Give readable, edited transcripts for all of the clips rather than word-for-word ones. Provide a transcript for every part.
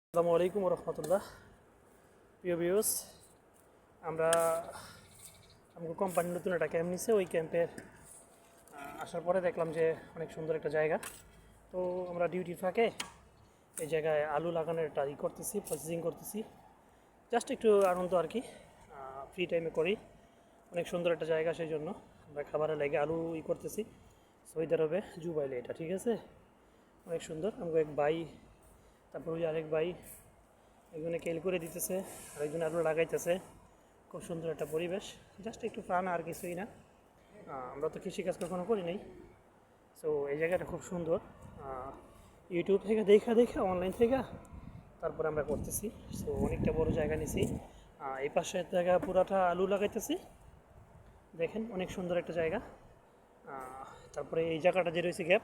আসসালামু আলাইকুম রহমতুল্লাহ। প্রিয় ভিউয়ার্স, আমরা আমাদের কোম্পানির নতুন একটা ক্যাম্প নিছে। ওই ক্যাম্পের আসার পরে দেখলাম যে অনেক সুন্দর একটা জায়গা। তো আমরা ডিউটির ফাঁকে এই জায়গায় আলু লাগানোর একটা করতেছি, প্রসেসিং করতেছি। জাস্ট একটু আনন্দ আর কি, ফ্রি টাইমে করি। অনেক সুন্দর একটা জায়গা, সেই জন্য আমরা খাবারের লেগে আলু করতেছি। সৌদি আরবে জুবাইলে এটা, ঠিক আছে, অনেক সুন্দর। আমাকে এক ভাই, তারপর ওই আরেক ভাই, একজনে কেল করে দিতেছে, আরেকজনে আলু লাগাইতেছে। খুব সুন্দর একটা পরিবেশ, জাস্ট একটু প্রাণ, আর কিছুই না। আমরা তো কৃষিকাজ কখনো করি নাই। সো এই জায়গাটা খুব সুন্দর। ইউটিউব থেকে দেখা অনলাইন থেকে তারপর আমরা করতেছি। সো অনেকটা বড় জায়গা নিছি। এই পাশের জায়গা পুরাটা আলু লাগাইতেছি, দেখেন অনেক সুন্দর একটা জায়গা। তারপরে এই জায়গাটা যে রয়েছে গ্যাপ,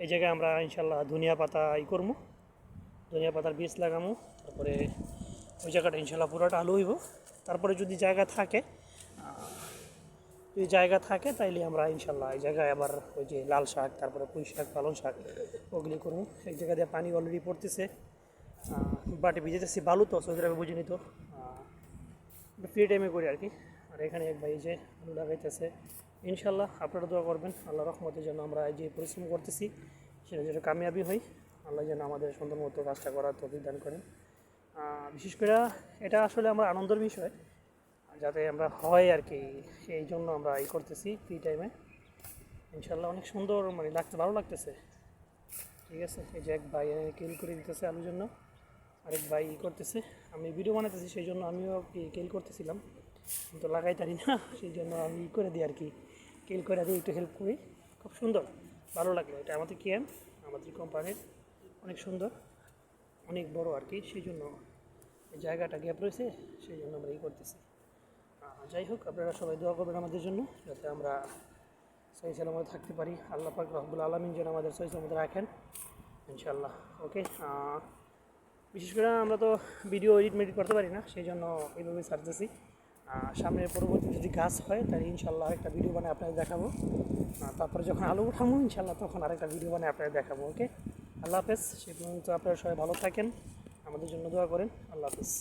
এই জায়গায় আমরা ইনশাল্লাহ ধনিয়া পাতা করবো, ধনিয়া পাতার বীজ লাগামো। তারপরে ওই জায়গাটা ইনশাল্লাহ পুরোটা আলু হইব। তারপরে যদি জায়গা থাকে তাইলে আমরা ইনশাল্লাহ এই জায়গায় আবার ওই যে লাল শাক, তারপরে পুঁই শাক, পালং শাক ওগুলি করবো। এই জায়গা দিয়ে পানি অলরেডি পড়তেছে, বাটে ভিজেতেছি, বালু তো সৌদি আরবে বুঝিনি তো, ফ্রি টাইমে করি আর কি। আর এখানে এক ভাই যে আলু লাগাইতেছে। ইনশাল্লাহ আপনারা দোয়া করবেন আল্লাহ রহমতের জন্য আমরা এই যে পরিশ্রম করতেছি সেটা যেন কামিয়াবি হয়। আল্লাহ যেন আমাদের সুন্দর মতো কাজটা করার তৌফিক দান করেন। বিশেষ করে এটা আসলে আমার আনন্দের বিষয়, যাতে আমরা হয় আর কি, এই জন্য আমরা করতেছি ফ্রি টাইমে। ইনশাল্লাহ অনেক সুন্দর ভালো লাগতেছে, ঠিক আছে। এই যে এক ভাই কেল করে দিতেছে আলুর জন্য, আরেক ভাই করতেছে। আমি ভিডিও বানাতেছি, সেই জন্য আমিও কেল করতেছিলাম, কিন্তু লাগাইতারি না, সেই জন্য আমি করে দিই আর কি, কেল করে দিই, একটু হেল্প করি। খুব সুন্দর, ভালো লাগলো। এটা আমাদের ক্যাম্প, আমাদের কোম্পানির, অনেক সুন্দর, অনেক বড় আর কি, সেই জন্য এই জায়গাটা গ্যাপ রয়েছে, সেই জন্য আমরা করতেছি। যাই হোক, আপনারা সবাই দোয়া করবেন আমাদের জন্য, যাতে আমরা সহি সালামতে থাকতে পারি। আল্লাহ পাক রব্বুল আলামিন যেন আমাদের সহি সালামতে রাখেন ইনশাল্লাহ। ওকে, বিশেষ করে আমরা তো ভিডিও এডিট করতে পারি না, সেই জন্য এইভাবে ছাড়তেছি। সামনের পরবর্তী যদি গাছ হয় তাহলে ইনশাল্লাহ আরেকটা ভিডিও বানিয়ে আপনাদের দেখাবো। তারপরে যখন আলু উঠাবো ইনশাল্লাহ তখন আরেকটা ভিডিও বানিয়ে আপনাদের দেখাবো। ওকে, আল্লাহ হাফেজ। সেই পর্যন্ত আপনারা সবাই ভালো থাকেন, আমাদের জন্য দোয়া করেন। আল্লাহ হাফেজ।